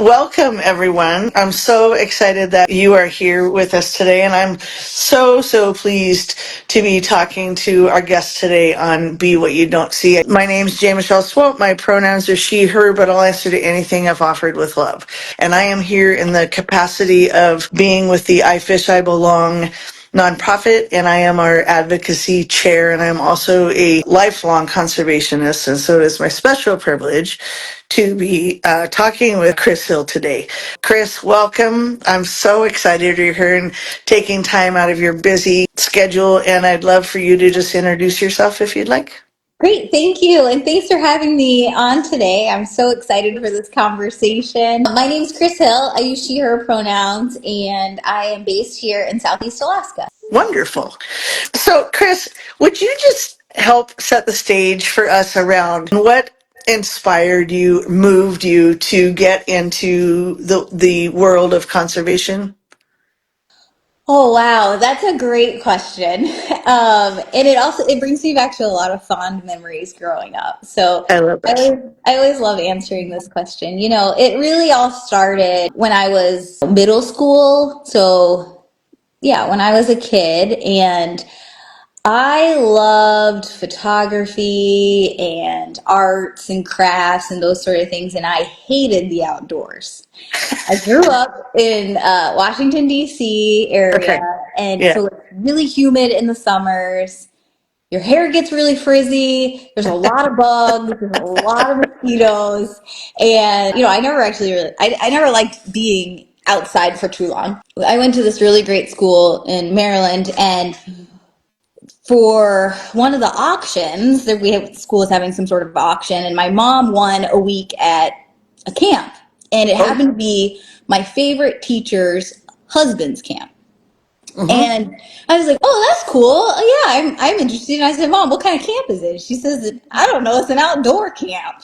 Welcome, everyone. I'm so excited that you are here with us today, and I'm so pleased to be talking to our guest today on Be What You Don't See. My name's J. Michelle Swope. My pronouns are she, her, but I'll answer to anything if offered with love. And I am here in the capacity of being with the iFishiBelong nonprofit, and I am our advocacy chair, and I'm also a lifelong conservationist, and so it is my special privilege to be talking with Chris Hill today. Chris, welcome. I'm so excited you're here and taking time out of your busy schedule, and I'd love for you to just introduce yourself if you'd like. Great, thank you. And thanks for having me on today. I'm so excited for this conversation. My name is Chris Hill. I use she, her pronouns, and I am based here in Southeast Alaska. Wonderful. So, Chris, would you just help set the stage for us around what inspired you, moved you to get into the world of conservation? Oh wow, that's a great question. And it brings me back to a lot of fond memories growing up. So I love I this. always, I always love answering this question. You know, it really all started when I was middle school. So yeah, when I was a kid, and I loved photography and arts and crafts and those sort of things, and I hated the outdoors. I grew up in Washington D.C. area, Okay. and Yeah. so it's really humid in the summers. Your hair gets really frizzy. There's a lot of bugs. There's a lot of mosquitoes, and I never actually I never liked being outside for too long. I went to this really great school in Maryland, and for one of the auctions that school was having some sort of auction, and my mom won a week at a camp, and it Oh. happened to be my favorite teacher's husband's camp. Mm-hmm. And I was like, "Oh, that's cool. Oh, yeah, I'm interested." And I said, "Mom, what kind of camp is it?" She says, "I don't know. It's an outdoor camp."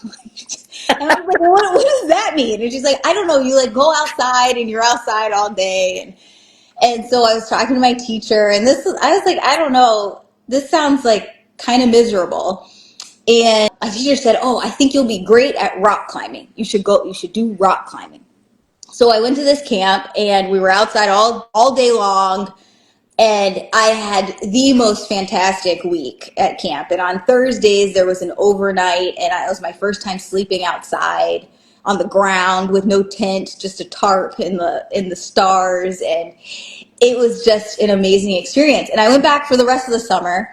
And I was like, well, what does that mean?" And she's like, "I don't know. You like go outside and you're outside all day." And so I was talking to my teacher, and I was like, "I don't know. This sounds like kind of miserable." And my teacher said, "Oh, I think you'll be great at rock climbing. You should do rock climbing." So I went to this camp, and we were outside all day long. And I had the most fantastic week at camp. And on Thursdays, there was an overnight, and it was my first time sleeping outside on the ground with no tent, just a tarp in the stars. And it was just an amazing experience. And I went back for the rest of the summer.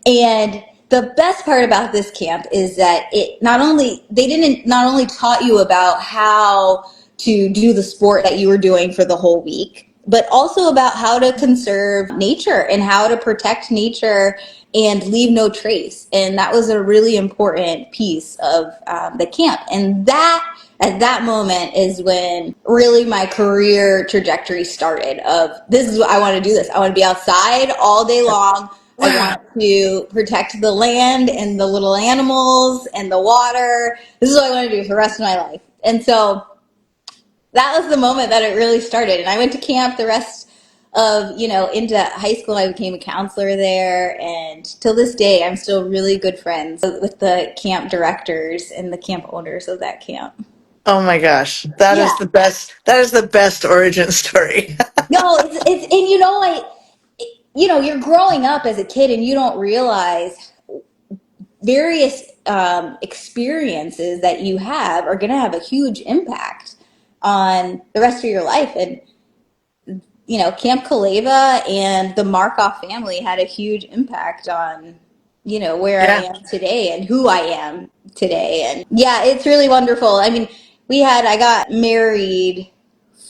And the best part about this camp is that they didn't not only taught you about how to do the sport that you were doing for the whole week, but also about how to conserve nature and how to protect nature and leave no trace. And that was a really important piece of the camp. And that at that moment is when really my career trajectory started of this is what I want to do. I want to be outside all day long. I Wow. want to protect the land and the little animals and the water. This is what I want to do for the rest of my life. And so that was the moment that it really started. And I went to camp the rest of, into high school. I became a counselor there. And till this day, I'm still really good friends with the camp directors and the camp owners of that camp. Oh my gosh. That Yeah. is the best. That is the best origin story. No, and you're growing up as a kid and you don't realize various experiences that you have are going to have a huge impact on the rest of your life. And Camp Kaleva and the Markoff family had a huge impact on, where I Yeah. am today and who I am today. And yeah, it's really wonderful. I mean, I got married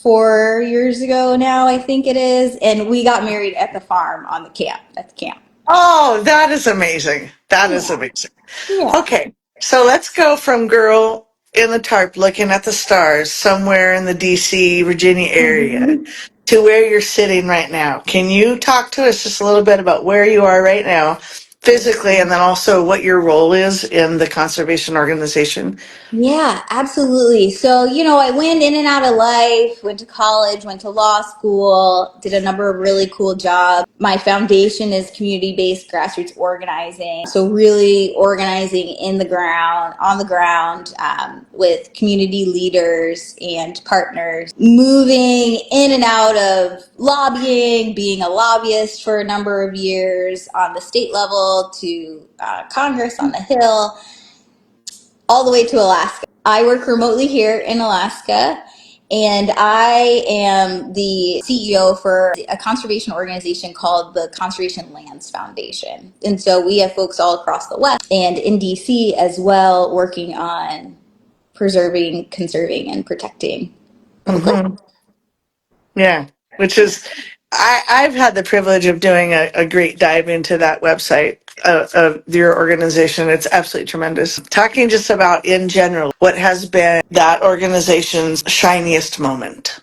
4 years ago now, I think it is. And we got married at the farm at the camp. Oh, that is amazing. That is Yeah. amazing. Yeah. Okay. So let's go from girl in the tarp looking at the stars somewhere in the DC, Virginia area Mhm. to where you're sitting right now. Can you talk to us just a little bit about where you are right now physically, and then also what your role is in the conservation organization. Yeah, absolutely. So, I went in and out of life, went to college, went to law school, did a number of really cool jobs. My foundation is community-based grassroots organizing. So really organizing in the ground, on the ground, with community leaders and partners, moving in and out of lobbying, being a lobbyist for a number of years on the state level to Congress on the Hill, all the way to Alaska. I work remotely here in Alaska, and I am the CEO for a conservation organization called the Conservation Lands Foundation. And so we have folks all across the West and in DC as well working on preserving, conserving, and protecting public land. Hmm. Yeah, which is, I've had the privilege of doing a great dive into that website of your organization. It's absolutely tremendous. Talking just about in general, what has been that organization's shiniest moment,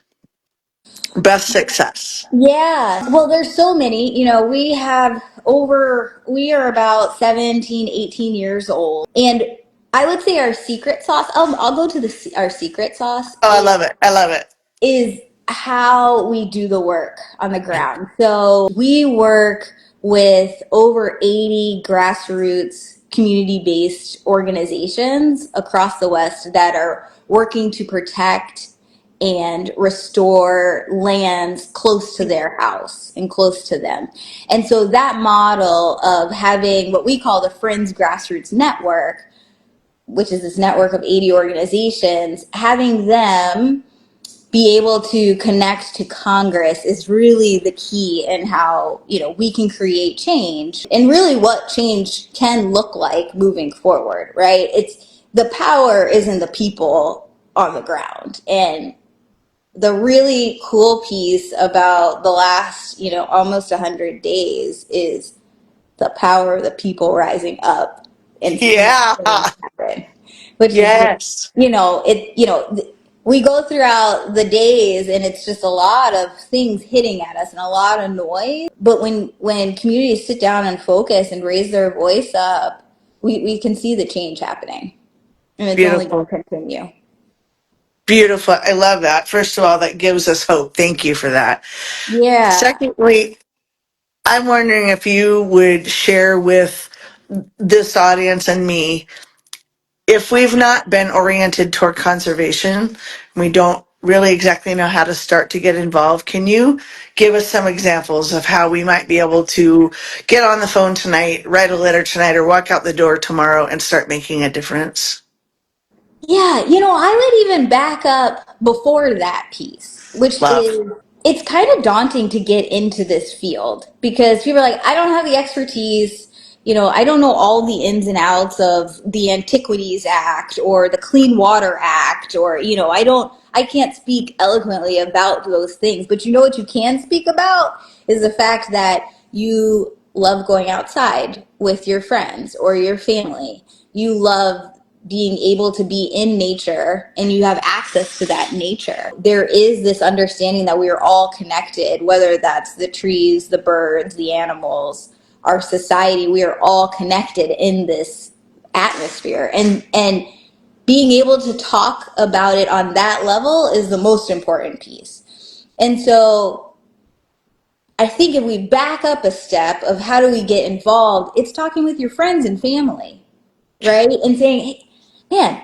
best success. Yeah. Well, there's so many. We are about 17, 18 years old. And I would say our secret sauce, I'll go to our secret sauce Oh, I love it. I love it. is how we do the work on the ground. So we work with over 80 grassroots community-based organizations across the West that are working to protect and restore lands close to their house and close to them. And so that model of having what we call the Friends Grassroots Network, which is this network of 80 organizations, having them be able to connect to Congress is really the key in how, we can create change and really what change can look like moving forward, right? It's the power is in the people on the ground. And the really cool piece about the last, almost 100 days is the power of the people rising up and seeing Yeah. things happen, which is just, Yes. we go throughout the days and it's just a lot of things hitting at us and a lot of noise. But when communities sit down and focus and raise their voice up, we can see the change happening, and it's only going Beautiful. to continue. Beautiful. I love that. First of all, that gives us hope. Thank you for that. Yeah. Secondly, I'm wondering if you would share with this audience and me, if we've not been oriented toward conservation, we don't really exactly know how to start to get involved. Can you give us some examples of how we might be able to get on the phone tonight, write a letter tonight, or walk out the door tomorrow and start making a difference? Yeah, I would even back up before that piece, which Love. is it's kind of daunting to get into this field because people are like, I don't have the expertise. I don't know all the ins and outs of the Antiquities Act or the Clean Water Act, or, I can't speak eloquently about those things. But what you can speak about is the fact that you love going outside with your friends or your family. You love being able to be in nature and you have access to that nature. There is this understanding that we are all connected, whether that's the trees, the birds, the animals, our society, we are all connected in this atmosphere. And being able to talk about it on that level is the most important piece. And so I think if we back up a step of how do we get involved, it's talking with your friends and family, right? And saying, hey, man,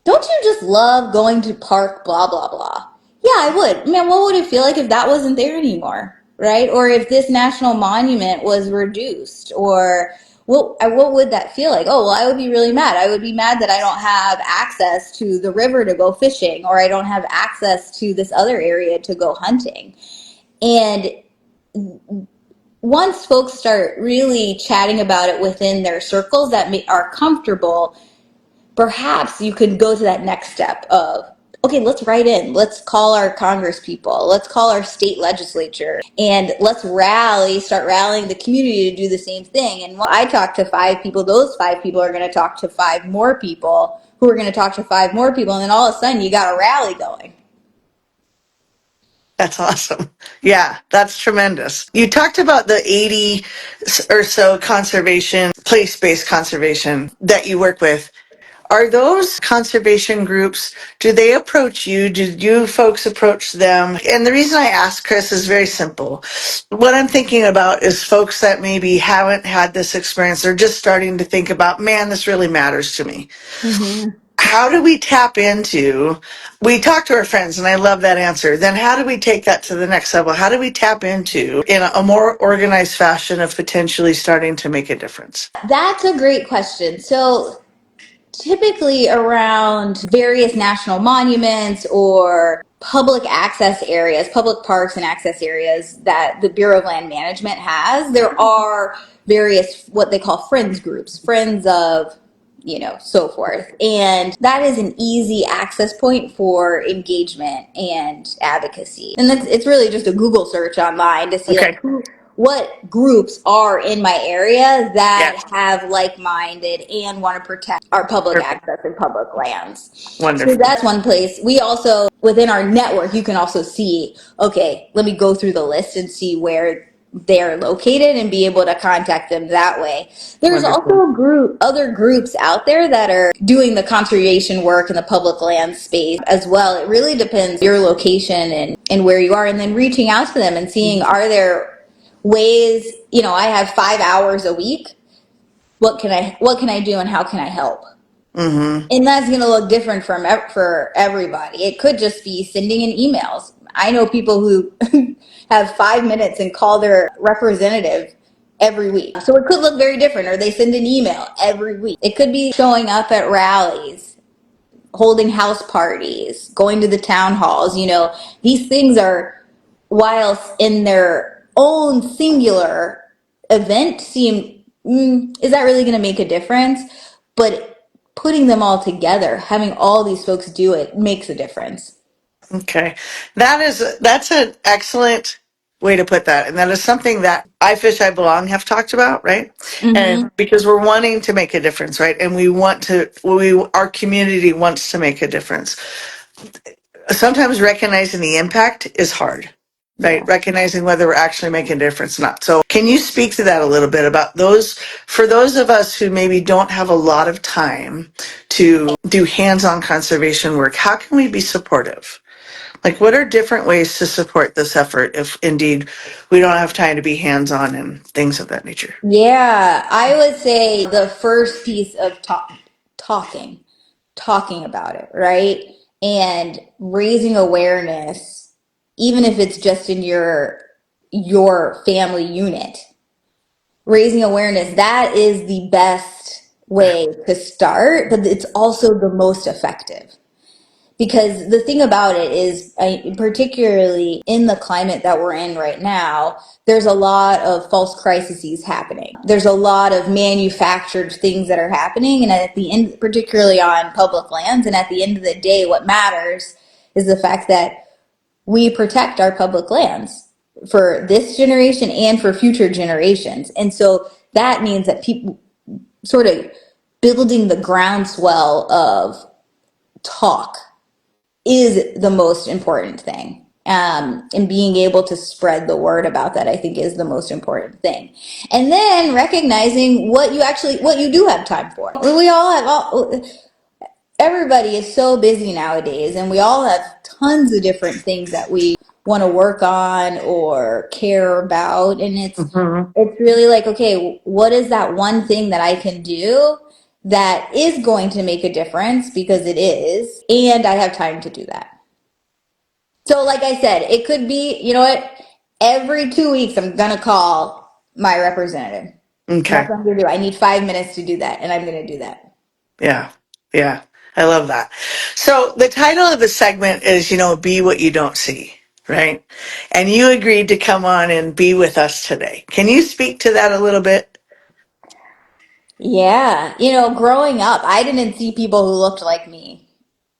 don't you just love going to park, blah, blah, blah? Yeah, I would. Man, what would it feel like if that wasn't there anymore, right? Or if this national monument was reduced, or what would that feel like? Oh, well, I would be really mad. I would be mad that I don't have access to the river to go fishing, or I don't have access to this other area to go hunting. And once folks start really chatting about it within their circles that are comfortable, perhaps you could go to that next step of, okay, let's write in, let's call our Congress people, let's call our state legislature, and let's start rallying the community to do the same thing. And when I talk to 5 people, those 5 people are going to talk to 5 more people who are going to talk to 5 more people, and then all of a sudden you got a rally going. That's awesome. Yeah, that's tremendous. You talked about the 80 or so conservation, place-based conservation that you work with. Are those conservation groups, do they approach you? Did you folks approach them? And the reason I ask, Chris, is very simple. What I'm thinking about is folks that maybe haven't had this experience or just starting to think about, man, this really matters to me. Mm-hmm. How do we tap into, we talk to our friends and I love that answer. Then how do we take that to the next level? How do we tap into in a more organized fashion of potentially starting to make a difference? That's a great question. So typically around various national monuments or public access areas, public parks and access areas that the Bureau of Land Management has, there are various what they call friends groups, friends of, so forth. And that is an easy access point for engagement and advocacy. And it's really just a Google search online to see Okay. like what groups are in my area that Yes. have like-minded and want to protect our public Perfect. access and public lands. So Wonderful. that's one place. We also, within our network, you can also see, okay, let me go through the list and see where they're located and be able to contact them that way. There's Wonderful. also other groups out there that are doing the conservation work in the public land space as well. It really depends your location and where you are, and then reaching out to them and seeing, are there ways, I have 5 hours a week. What can I do and how can I help? Mm-hmm. And that's going to look different for everybody. It could just be sending in emails. I know people who have 5 minutes and call their representative every week. So it could look very different, or they send an email every week. It could be showing up at rallies, holding house parties, going to the town halls. These things are, whilst in their own singular event, seem, is that really going to make a difference? But putting them all together, having all these folks do it, makes a difference. Okay. That's an excellent way to put that. And that is something that I Belong have talked about, right? Mm-hmm. And because we're wanting to make a difference, right? And our community wants to make a difference. Sometimes recognizing the impact is hard, right? Yeah. Recognizing whether we're actually making a difference or not. So can you speak to that a little bit about for those of us who maybe don't have a lot of time to do hands-on conservation work, how can we be supportive? Like, what are different ways to support this effort if indeed we don't have time to be hands-on and things of that nature? Yeah, I would say the first piece of talking, talking about it, right? And raising awareness, even if it's just in your family unit. Raising awareness, that is the best way to start, but it's also the most effective. Because the thing about it is, particularly in the climate that we're in right now, there's a lot of false crises happening. There's a lot of manufactured things that are happening, and at the end, particularly on public lands, and at the end of the day, what matters is the fact that we protect our public lands for this generation and for future generations. And so that means that people sort of building the groundswell of talk is the most important thing. And being able to spread the word about that, I think, is the most important thing. And then recognizing what you do have time for. We all everybody is so busy nowadays, and we all have tons of different things that we want to work on or care about. And Hmm. it's really like, okay, what is that one thing that I can do that is going to make a difference, because it is, and I have time to do that. So, like I said, it could be, you know what, every 2 weeks I'm going to call my representative. And that's Okay. what I'm going to do. I need 5 minutes to do that, and I'm going to do that. Yeah. Yeah. I love that. So the title of the segment is, be what you don't see, right? And you agreed to come on and be with us today. Can you speak to that a little bit? Yeah. Growing up, I didn't see people who looked like me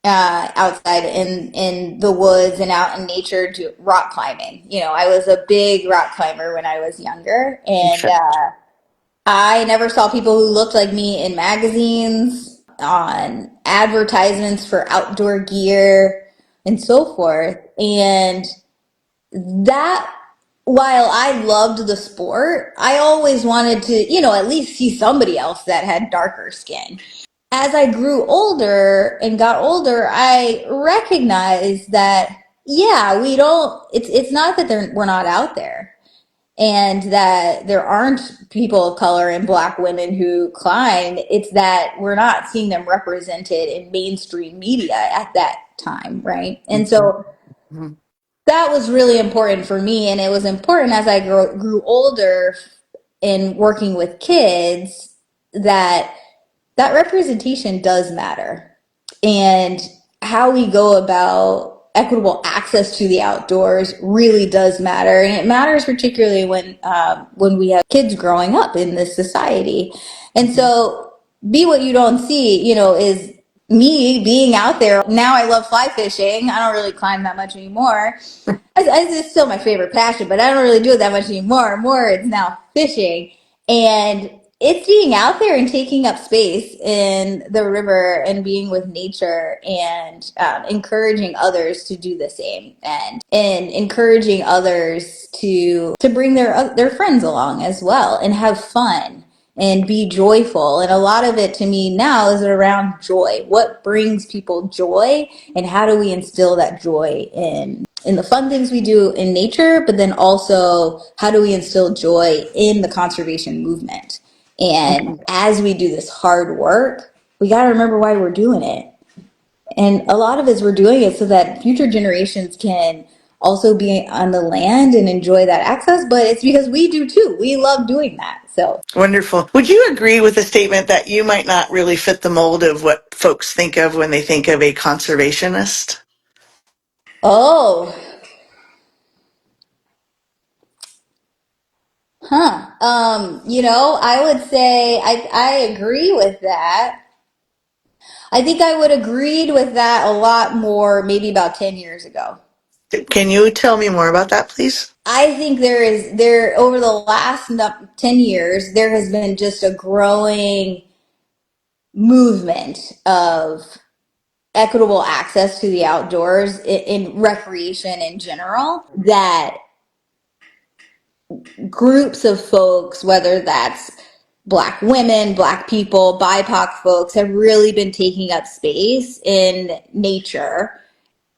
outside in the woods and out in nature rock climbing. I was a big rock climber when I was younger, and Okay. I never saw people who looked like me in magazines, on advertisements for outdoor gear, and so forth. And that while I loved the sport, I always wanted to, at least see somebody else that had darker skin. As I grew older and got older, I recognized that, yeah, we don't, it's not that we're not out there and that there aren't people of color and black women who climb. It's that we're not seeing them represented in mainstream media at that time, right? And Mhm. so that was really important for me. And it was important as I grew older in working with kids that that representation does matter. And how we go about equitable access to the outdoors really does matter. And it matters particularly when we have kids growing up in this society. And Mhm. so be what you don't see, is me being out there. Now I love fly fishing. I don't really climb that much anymore. It's still my favorite passion, but I don't really do it that much anymore. More, it's now fishing. And it's being out there and taking up space in the river and being with nature and encouraging others to do the same and encouraging others to bring their friends along as well and have fun and be joyful. And a lot of it to me now is around joy. What brings people joy and how do we instill that joy in the fun things we do in nature, but then also how do we instill joy in the conservation movement? And as we do this hard work, we got to remember why we're doing it. And a lot of it is we're doing it so that future generations can also be on the land and enjoy that access, but it's because we do too. We love doing that. So, Wonderful. Would you agree with the statement that you might not really fit the mold of what folks think of when they think of a conservationist? oh, huh. I would say I agree with that. I think I would agreed with that a lot more maybe about 10 years ago. Can you tell me more about that, please? I think there over the last 10 years there has been just a growing movement of equitable access to the outdoors in recreation in general, that groups of folks, whether that's Black women, Black people, BIPOC folks, have really been taking up space in nature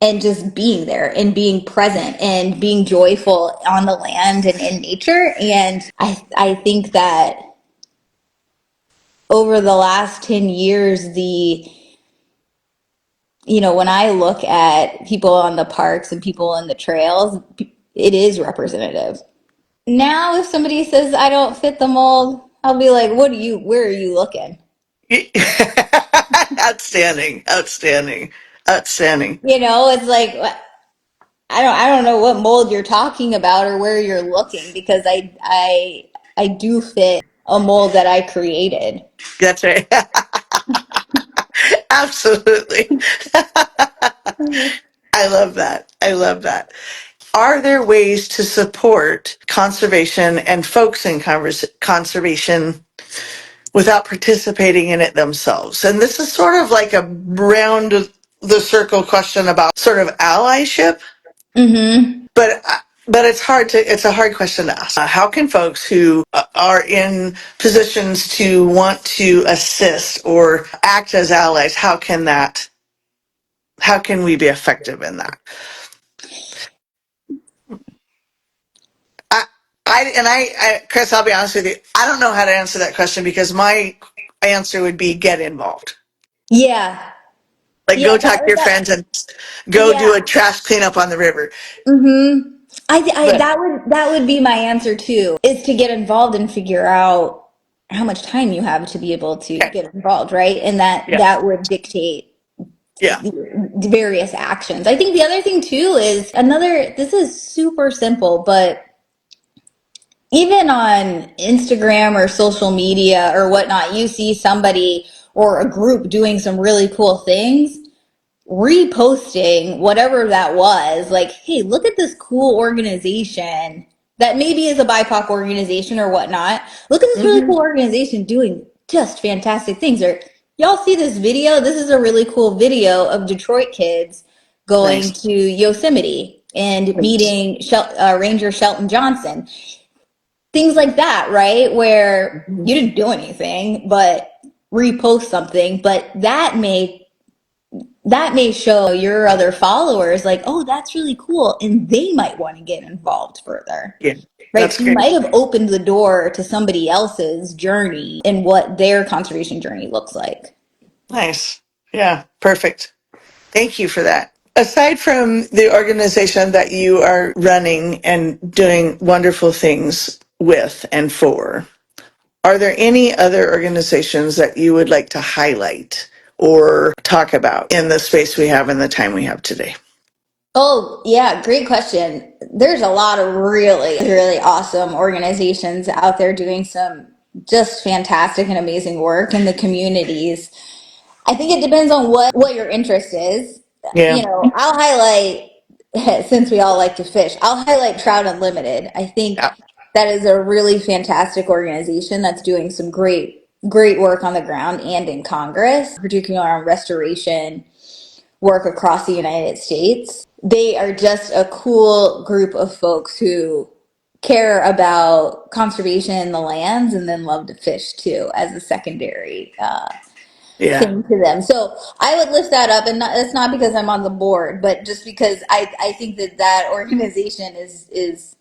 and just being there and being present and being joyful on the land and in nature. And I think that over the last 10 years, when I look at people on the parks and people on the trails, it is representative. Now, if somebody says I don't fit the mold, I'll be like, where are you looking? Outstanding, outstanding, outstanding. It's like, I don't know what mold you're talking about or where you're looking, because I do fit a mold that I created. That's right. Absolutely. I love that. I love that. Are there ways to support conservation and folks in conservation without participating in it themselves? And this is sort of like a round the circle question about sort of allyship, Mm-hmm. but it's a hard question to ask. How can folks who are in positions to want to assist or act as allies, how can we be effective in that? I, Chris, I'll be honest with you. I don't know how to answer that question because my answer would be get involved. Yeah. Like Yeah, go talk to your friends and go do a yeah. trash cleanup on the river. Mm-hmm. But That would be my answer too, is to get involved and figure out how much time you have to be able to okay, get involved, right? And that yeah, that would dictate yeah. various actions. I think the other thing too is this is super simple, but even on Instagram or social media or whatnot, you see somebody or a group doing some really cool things, reposting whatever that was, like, hey, look at this cool organization that maybe is a BIPOC organization or whatnot. Look at this really Hmm. cool organization doing just fantastic things. Or y'all see this video? This is a really cool video of Detroit kids going Nice. to Yosemite. and meeting Ranger Shelton Johnson. Things like that, right? Where you didn't do anything but repost something, but that may show your other followers like, oh, that's really cool, and they might want to get involved further. Yeah, Right. that's So you great. might have opened the door to somebody else's journey and what their conservation journey looks like. Nice. Yeah, perfect. Thank you for that. Aside from the organization that you are running and doing wonderful things with and for, are there any other organizations that you would like to highlight or talk about in the space we have and the time we have today? Oh, yeah, great question. There's a lot of really, really awesome organizations out there doing some just fantastic and amazing work in the communities. I think it depends on what your interest is. Yeah. I'll highlight, since we all like to fish, I'll highlight Trout Unlimited. I think Yeah. that is a really fantastic organization that's doing some great work on the ground and in Congress, particularly on restoration work across the United States. They are just a cool group of folks who care about conservation in the lands and then love to fish too as a secondary Yeah. thing to them. So I would lift that up, and it's not because I'm on the board, but just because I think that organization is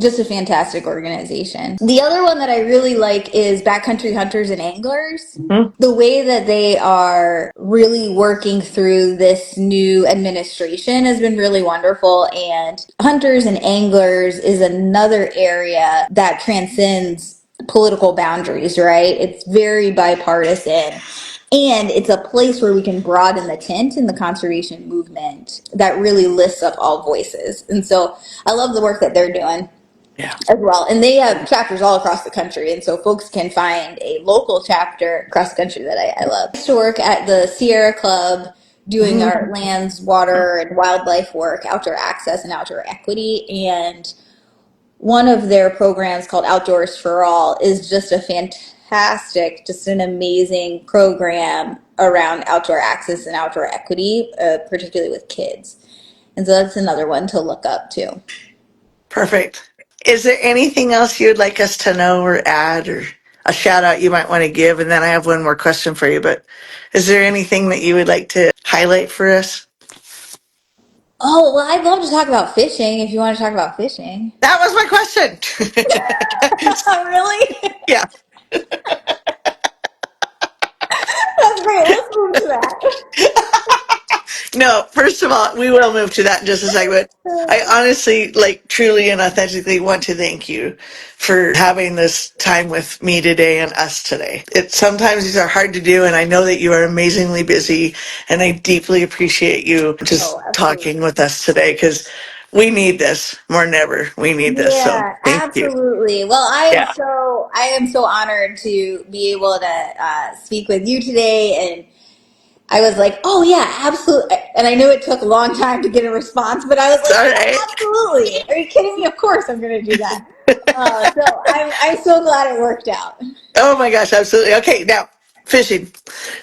just a fantastic organization. The other one that I really like is Backcountry Hunters and Anglers. Mhm. The way that they are really working through this new administration has been really wonderful. And hunters and anglers is another area that transcends political boundaries, right? It's very bipartisan. And it's a place where we can broaden the tent in the conservation movement that really lifts up all voices. And so I love the work that they're doing Yeah. as well. And they have chapters all across the country. And so folks can find a local chapter across the country that I love. I used to work at the Sierra Club doing our Mhm. lands, water, and wildlife work, outdoor access and outdoor equity. And one of their programs called Outdoors for All is just a fantastic, just an amazing program around outdoor access and outdoor equity, particularly with kids. And so that's another one to look up too. Perfect. Is there anything else you'd like us to know or add or a shout out you might want to give? And then I have one more question for you, but is there anything that you would like to highlight for us? Oh, well, I'd love to talk about fishing if you want to talk about fishing. That was my question. Really? Yeah. That's great. Let's move to No, first of all, we will move to that in just a second. But I that. honestly, like, truly and authentically want to thank you for having this time with me today and us today. Sometimes these are hard to do, and I know that you are amazingly busy, and I deeply appreciate you Oh, just talking absolutely. with us today because we need this more than ever. We need this. So Yeah, thank you. absolutely. Well, Yeah. I am so honored to be able to speak with you today. And I was like, oh yeah, absolutely. And I knew it took a long time to get a response, but I was It's like, all yeah, right. absolutely. Are you kidding me? Of course I'm going to do that. So I'm so glad it worked out. Oh my gosh, absolutely. Okay, now fishing.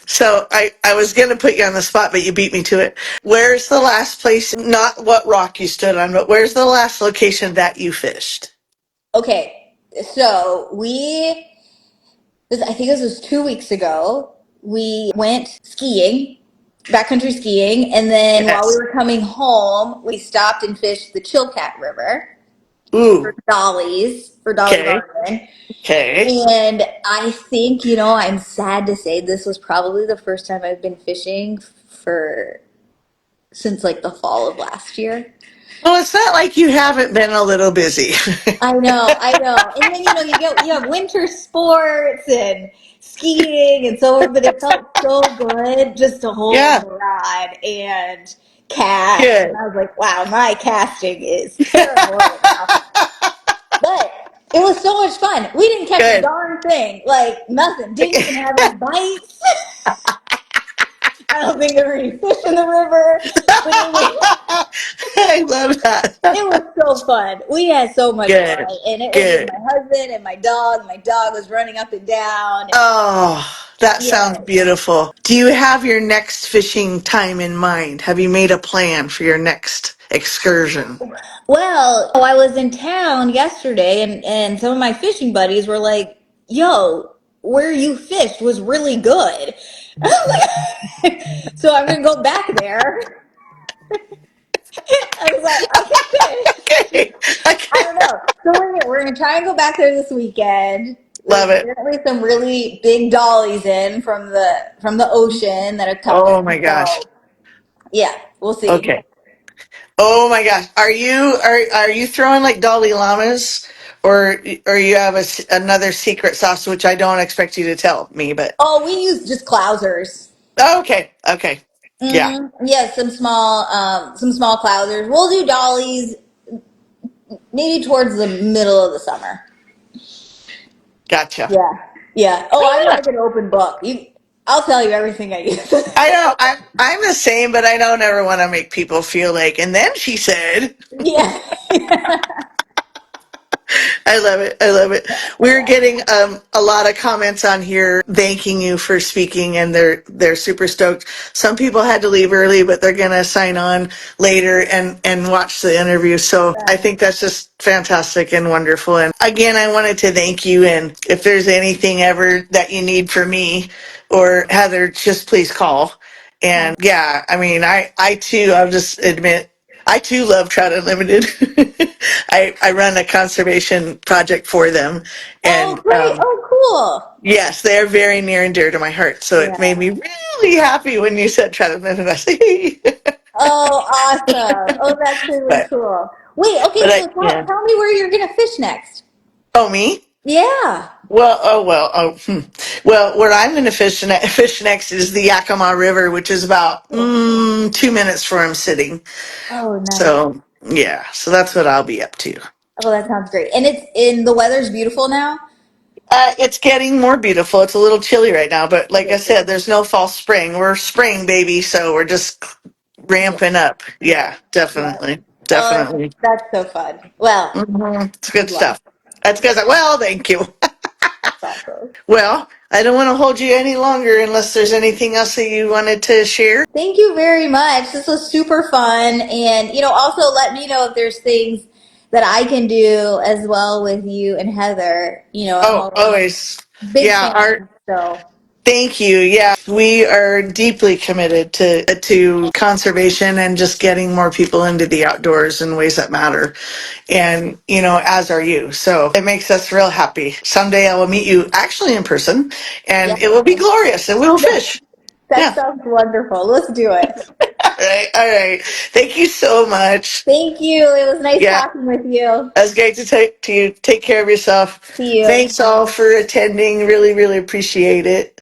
So I was going to put you on the spot, but you beat me to it. Where's the last place, not what rock you stood on, but where's the last location that you fished? Okay, so I think this was 2 weeks ago. We went skiing, backcountry skiing, and then while we Yes. were coming home, we stopped and fished the Chilkat River for Ooh. dollies, for Dolly Okay. Varden. Okay. And I think, I'm sad to say this was probably the first time I've been fishing for since like the fall of last year. Well, it's not like you haven't been a little busy. I know. And then you have winter sports and skiing and so on, but it felt so good just to hold Yeah. the rod and cast. And Good. I was like, wow, my casting is terrible right now. But it was so much fun. We didn't catch a Good. darn thing. Like nothing. Didn't even have any bites. I don't think there were any fish in the river. But I love it that. was so fun. We had so much fun. Good. And it was with Good. my husband and my dog. My dog was running up and down. And Oh, that sounds yeah. beautiful. Do you have your next fishing time in mind? Have you made a plan for your next excursion? Well, I was in town yesterday, and some of my fishing buddies were like, "Yo, where you fished was really good." So I'm gonna go back there. I was like, "I can fish." Okay. I Okay. don't know. So we're gonna try and go back there this weekend. Love There's it. apparently some really big dollies in from the ocean that are Oh coming. my gosh. So yeah, we'll see. Okay. Oh my gosh. Are you throwing like Dalai Lamas, or you have another secret sauce which I don't expect you to tell me, but Oh, we use just clousers. oh, okay. Okay. Yeah. Yeah, some small clousers. We'll do dollies maybe towards the middle of the summer. Gotcha. Yeah, yeah. Oh, I'm Ah, like an open book. I'll tell you everything I use. I know. I'm the same, but I don't ever want to make people feel like. And then she said, Yeah. I love it. I love it. We're Yeah. getting a lot of comments on here thanking you for speaking, and they're super stoked. Some people had to leave early, but they're gonna sign on later and watch the interview. So I think that's just fantastic and wonderful. And again, I wanted to thank you. And if there's anything ever that you need from me or Heather, just please call. And yeah, I mean, I too, I'll just admit, I too love Trout Unlimited. I run a conservation project for them, Oh, and great. Oh, cool. yes, they are very near and dear to my heart. So it made Yeah. me really happy when you said Trout Unlimited. I said, hey. Oh, awesome. Oh, that's really but cool. Wait, but okay, so yeah. tell me where you're gonna fish next. Oh, me? Yeah. Well, where I'm going to fish next is the Yakima River, which is about 2 minutes from where I'm sitting. Oh, nice. So yeah, so that's what I'll be up to. Oh, that sounds great. And the weather's beautiful now. It's getting more beautiful. It's a little chilly right now, but It like I is. said, there's no false spring. We're spring, baby, so we're just Yeah. ramping up. Yeah, Yeah. definitely. Oh, Definitely. that's so fun. Well, It's good good luck. stuff. That's Yeah, because, well, thank you. that's awesome. Well, I don't want to hold you any longer unless there's anything else that you wanted to share. Thank you very much. This was super fun. And, also let me know if there's things that I can do as well with you and Heather. I'm Oh, always always. big Yeah, fan. So, thank you. Yeah, we are deeply committed to conservation and just getting more people into the outdoors in ways that matter. And as are you. So it makes us real happy. Someday I will meet you actually in person, yeah, and it will be glorious, and we'll fish. that Yeah. sounds wonderful. Let's do it. All right. All right. Thank you so much. Thank you. It was nice Yeah. talking with you. It was great to talk to you. Take care of yourself. See you. Thanks all for attending. Really, really appreciate it.